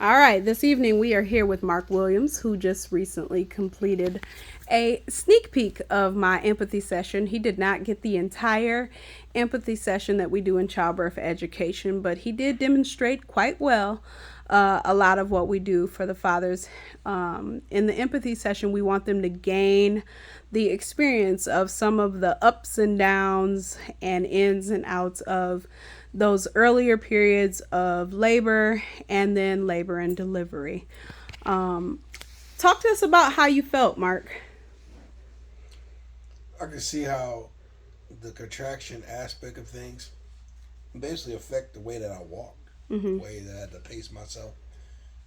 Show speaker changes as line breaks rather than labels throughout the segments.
All right, this evening we are here with Mark Williams, who just recently completed a sneak peek of my empathy session. He did not get the entire empathy session that we do in childbirth education, but he did demonstrate quite well a lot of what we do for the fathers. In the empathy session, we want them to gain the experience of some of the ups and downs and ins and outs of those earlier periods of labor and then labor and delivery. Talk to us about how you felt, Mark.
I can see how the contraction aspect of things basically affect the way that I walk, the
Mm-hmm.
way that I had to pace myself.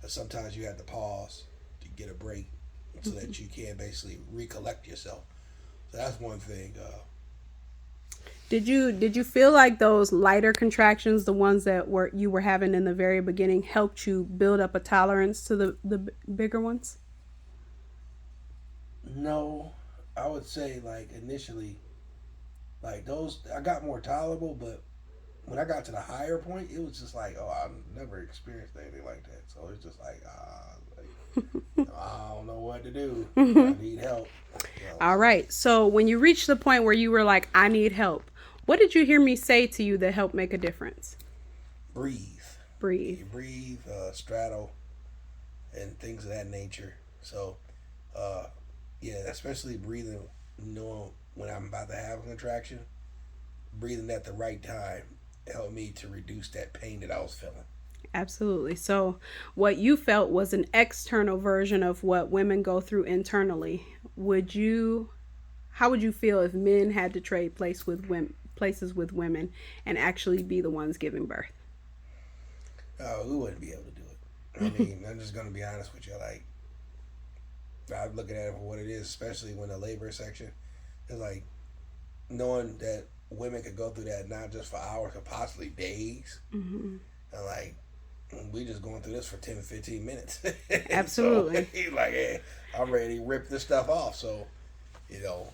And sometimes you had to pause to get a break so that you can basically recollect yourself. So that's one thing.
Did you feel like those lighter contractions, the ones that were you were having in the very beginning, helped you build up a tolerance to the bigger ones?
No, I would say like initially, like those I got more tolerable, but when I got to the higher point, it was just like, oh, I never experienced anything like that. So it's just like, I don't know what to do. I need help.
All
So
right. So when you reached the point where you were like, I need help, what did you hear me say to you that helped make a difference?
breathe.
Breathe.
You breathe, straddle, and things of that nature. So, uh, yeah, especially breathing, knowing when I'm about to have a contraction, breathing at the right time helped me to reduce that pain that I was feeling.
Absolutely. So, what you felt was an external version of what women go through internally. Would you, how would you feel if men had to trade places with women and actually be the ones giving birth?
We wouldn't be able to do it. I mean, I'm just gonna be honest with you. Like, I'm looking at it for what it is, especially when the labor section is like knowing that women could go through that not just for hours, but possibly days.
Hmm.
And like, we just going through this for 10 to 15 minutes. So
Absolutely.
he's like, hey, I'm ready to rip this stuff off. So, you know,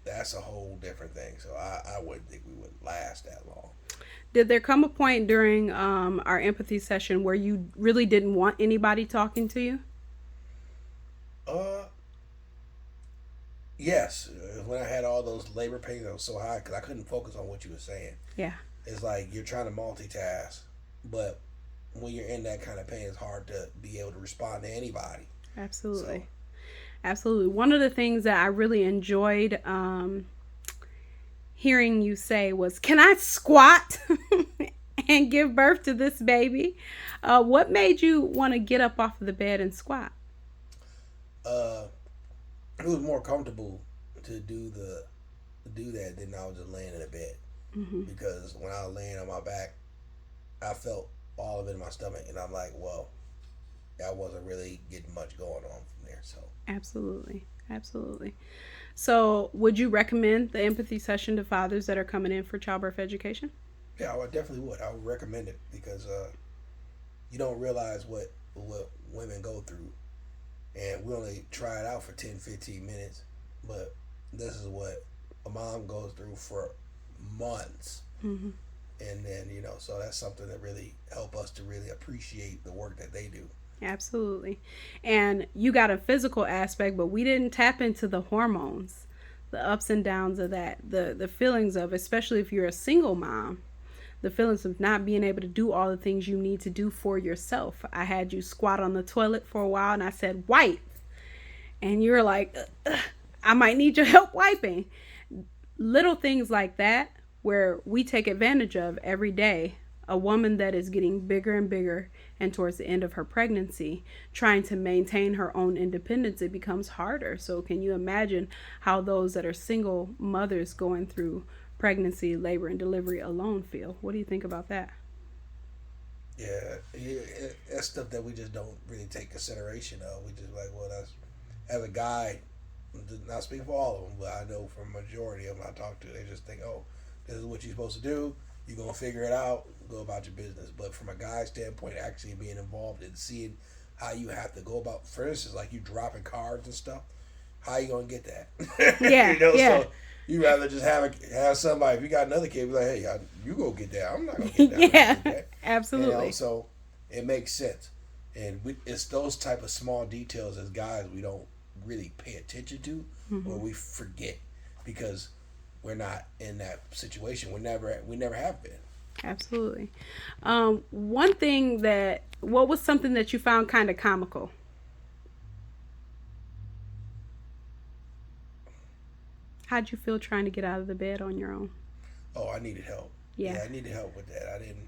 that's a whole different thing. So I wouldn't think we would last that long.
Did there come a point during our empathy session where you really didn't want anybody talking to you?
Uh, yes. When I had all those labor pains, I was so high because I couldn't focus on what you were saying.
Yeah,
It's like you're trying to multitask, but when you're in that kind of pain, it's hard to be able to respond to anybody. So,
absolutely. Absolutely. One of the things that I really enjoyed hearing you say was, "Can I squat and give birth to this baby?" What made you want to get up off of the bed and squat?
uh, it was more comfortable to do that than I was just laying in a bed
Hmm.
because when I was laying on my back, I felt all of it in my stomach, and I'm like, well, I wasn't really getting much going on from there. So
Absolutely. Absolutely. So, would you recommend the empathy session to fathers that are coming in for childbirth education?
yeah, I would definitely would. I would recommend it because you don't realize what women go through, and we only try it out for 10, 15 minutes, but this is what a mom goes through for months.
Hmm.
And then, so that's something that really help us to really appreciate the work that they do.
Absolutely. And you got a physical aspect, but we didn't tap into the hormones, the ups and downs of that, the feelings of, especially if you're a single mom, the feelings of not being able to do all the things you need to do for yourself. I had you squat on the toilet for a while and I said, wipe. And you're like, I might need your help wiping. Little things like that, where we take advantage of every day. A woman that is getting bigger and bigger, and towards the end of her pregnancy, trying to maintain her own independence, it becomes harder. So, can you imagine how those that are single mothers going through pregnancy, labor, and delivery alone feel? What do you think about that?
Yeah, that's stuff that we just don't really take consideration of. We just like, well, that's as a guy, not speaking for all of them, but I know for a majority of them I talk to, they just think, oh, this is what you're supposed to do. You're gonna figure it out. Go about your business. But from a guy's standpoint, actually being involved and seeing how you have to go about, for instance, like you dropping cards and stuff. How you gonna get that?
Yeah, yeah.
So you rather just have somebody. If you got another kid, be like, hey, you go get that. I'm not gonna get that. I'm not
Yeah,
gonna get that.
absolutely.
So it makes sense. And it's those type of small details as guys we don't really pay attention to, or
Mm-hmm.
we forget because we're not in that situation. We never have been.
Absolutely. One thing that, what was something that you found kind of comical? How'd you feel trying to get out of the bed on your own?
Oh, I needed help.
Yeah.
Yeah, I needed help with that. I didn't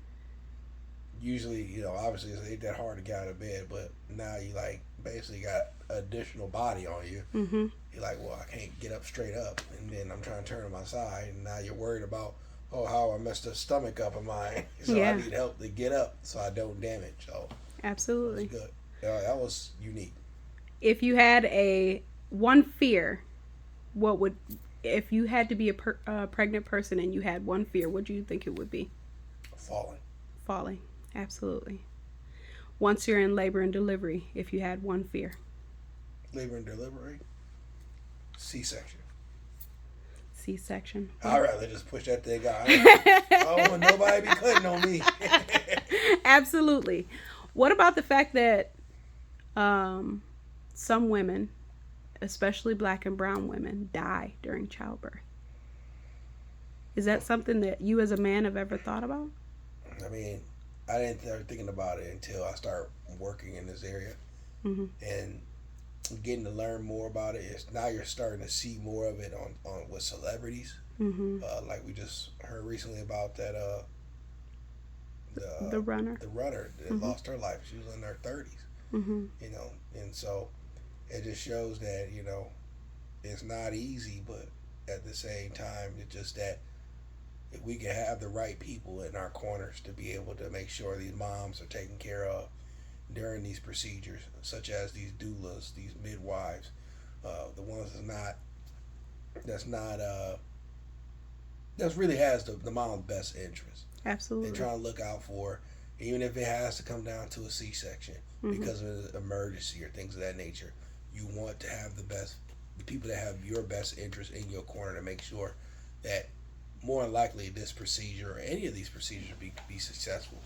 usually, obviously it ain't that hard to get out of bed, but now you like basically got additional body on you.
Mm-hmm.
You're like, well, I can't get up straight up, and then I'm trying to turn on my side, and now you're worried about, oh, how I messed the stomach up of mine, so I
Yeah.
need help to get up so I don't damage. So it was
Absolutely.
good. That was unique.
If you had a one fear, what would, if you had to be a pregnant person and you had one fear, what do you think it would be?
Falling,
Falling. Absolutely. Once you're in labor and delivery, if you had one fear.
labor and delivery, C-section.
C-section.
I'd rather just push that thing out. I don't want nobody be cutting on me.
Absolutely. What about the fact that um, some women, especially black and brown women, die during childbirth? Is that something that you as a man have ever thought about?
I mean, I didn't start thinking about it until I started working in this area
Mm-hmm.
and getting to learn more about it. It's now you're starting to see more of it on with celebrities.
Mm-hmm.
Like we just heard recently about that
The runner.
the runner that
Mm-hmm.
lost her life. She was in her 30s,
Mm-hmm.
and so it just shows that it's not easy, but at the same time, it's just that if we can have the right people in our corners to be able to make sure these moms are taken care of during these procedures, such as these doulas, these midwives, the ones that's not that really has the mom's best interest. They're
Absolutely.
trying to look out for, even if it has to come down to a C-section
Mm-hmm.
because of an emergency or things of that nature. You want to have the people that have your best interest in your corner to make sure that more than likely this procedure or any of these procedures be successful.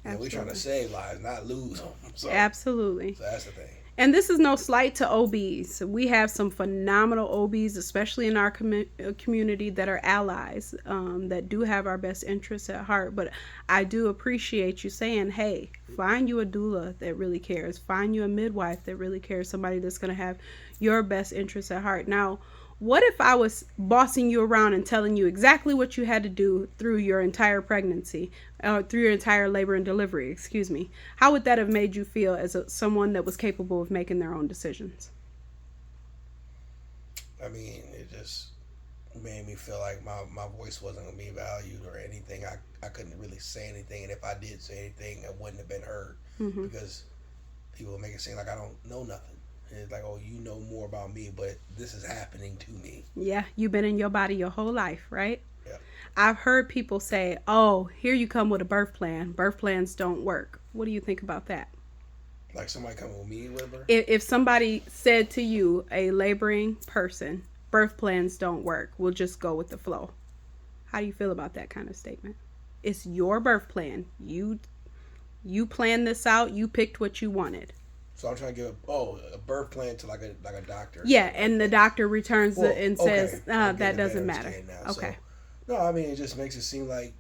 We're trying to
Absolutely.
save lives, not lose them.
Absolutely.
So that's the thing.
And this is no slight to OBs. We have some phenomenal OBs, especially in our community, that are allies, that do have our best interests at heart. But I do appreciate you saying, hey, find you a doula that really cares. Find you a midwife that really cares, somebody that's going to have your best interests at heart. Now, what if I was bossing you around and telling you exactly what you had to do through your entire pregnancy, through your entire labor and delivery, excuse me? How would that have made you feel as someone that was capable of making their own decisions?
I mean, it just made me feel like my voice wasn't going to be valued or anything. I couldn't really say anything. And if I did say anything, it wouldn't have been heard
Mm-hmm.
because people make it seem like I don't know nothing. And it's like, oh, you know more about me, but this is happening to me.
Yeah, you've been in your body your whole life, right?
Yeah.
I've heard people say, oh, here you come with a birth plan. Birth plans don't work. What do you think about that?
Like somebody coming with me with her.
If somebody said to you, a laboring person, birth plans don't work, we'll just go with the flow. How do you feel about that kind of statement? It's your birth plan. You planned this out. You picked what you wanted.
So I'm trying to give a birth plan to like a doctor.
Yeah, and the doctor returns and says,
Okay. I'm
that
getting a
doesn't
better
matter.
understanding now.
Okay.
So, no, I mean it just makes it seem like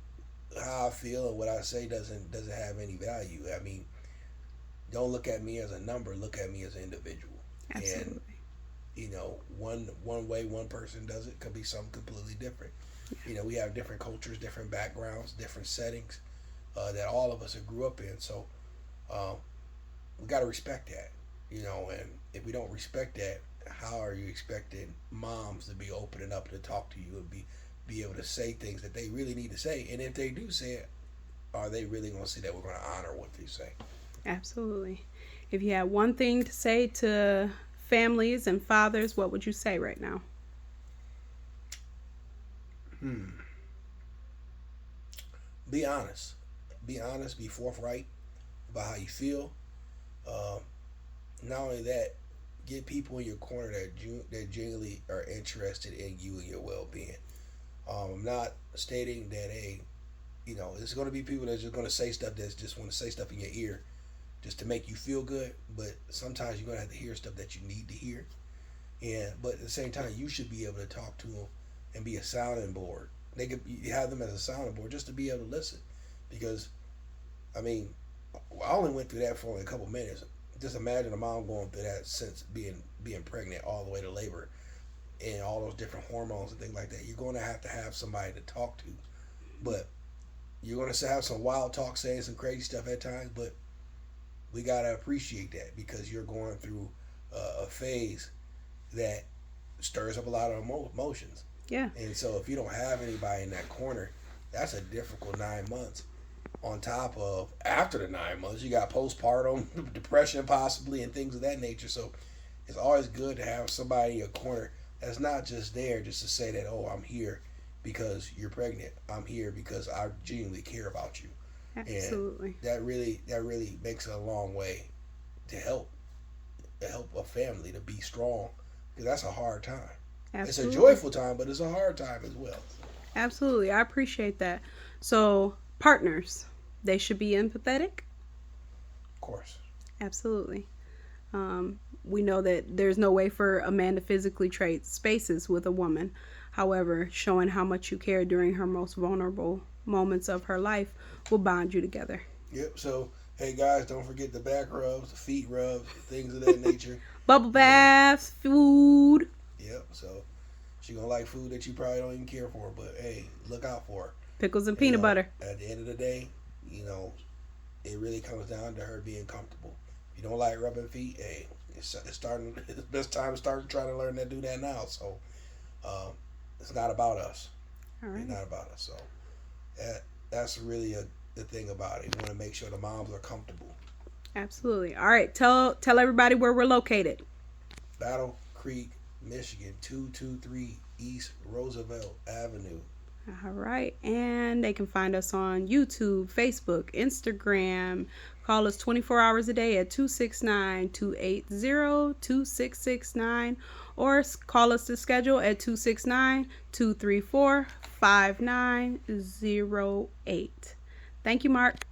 how I feel and what I say doesn't have any value. I mean, don't look at me as a number. Look at me as an individual.
Absolutely.
And one way one person does it could be something completely different. We have different cultures, different backgrounds, different settings that all of us have grew up in. So um, we got to respect that. And if we don't respect that, how are you expecting moms to be opening up to talk to you and be able to say things that they really need to say? And if they do say it, are they really going to say that we're going to honor what they say?
Absolutely. If you had one thing to say to families and fathers, what would you say right now?
Be honest. Be honest. Be forthright about how you feel. Um, Not only that, get people in your corner that genuinely are interested in you and your well being. I'm not stating that it's going to be people that's just going to say stuff that's just want to say stuff in your ear just to make you feel good. But sometimes you're gonna have to hear stuff that you need to hear. And but at the same time, you should be able to talk to them and be a sounding board. They could you have them as a sounding board just to be able to listen, because I mean, I only went through that for only a couple minutes. Just imagine a mom going through that since being pregnant all the way to labor and all those different hormones and things like that. You're going to have somebody to talk to, but you're going to have some wild talk, saying some crazy stuff at times. But we got to appreciate that because you're going through a phase that stirs up a lot of emotions.
Yeah.
And so if you don't have anybody in that corner, that's a difficult 9 months. On top of after the 9 months, you got postpartum depression possibly and things of that nature. So it's always good to have somebody in a corner that's not just there just to say that, oh, I'm here because you're pregnant. I'm here because I genuinely care about you.
Absolutely.
And that really makes it a long way to help a family to be strong, because that's a hard time. Absolutely. It's a joyful time, but it's a hard time as well.
Absolutely. I appreciate that. So partners, they should be empathetic.
Of course.
Absolutely. We know that there's no way for a man to physically trade spaces with a woman. However, showing how much you care during her most vulnerable moments of her life will bond you together.
Yep. So, hey guys, don't forget the back rubs, the feet rubs, things of that nature.
Bubble baths, food.
Yep. So, she gonna like food that you probably don't even care for, but hey, look out for her.
Pickles and peanut butter.
At the end of the day, it really comes down to her being comfortable. If you don't like rubbing feet, hey, it's starting. It's the best time to start trying to learn to do that now. So, it's not about us.
All right.
It's not about us. So, that's really the thing about it. You want to make sure the moms are comfortable.
Absolutely. All right. Tell everybody where we're located.
Battle Creek, Michigan, 223 East Roosevelt Avenue.
All right. And they can find us on YouTube, Facebook, Instagram. Call us 24 hours a day at 269-280-2669, or call us to schedule at 269-234-5908. Thank you, Mark.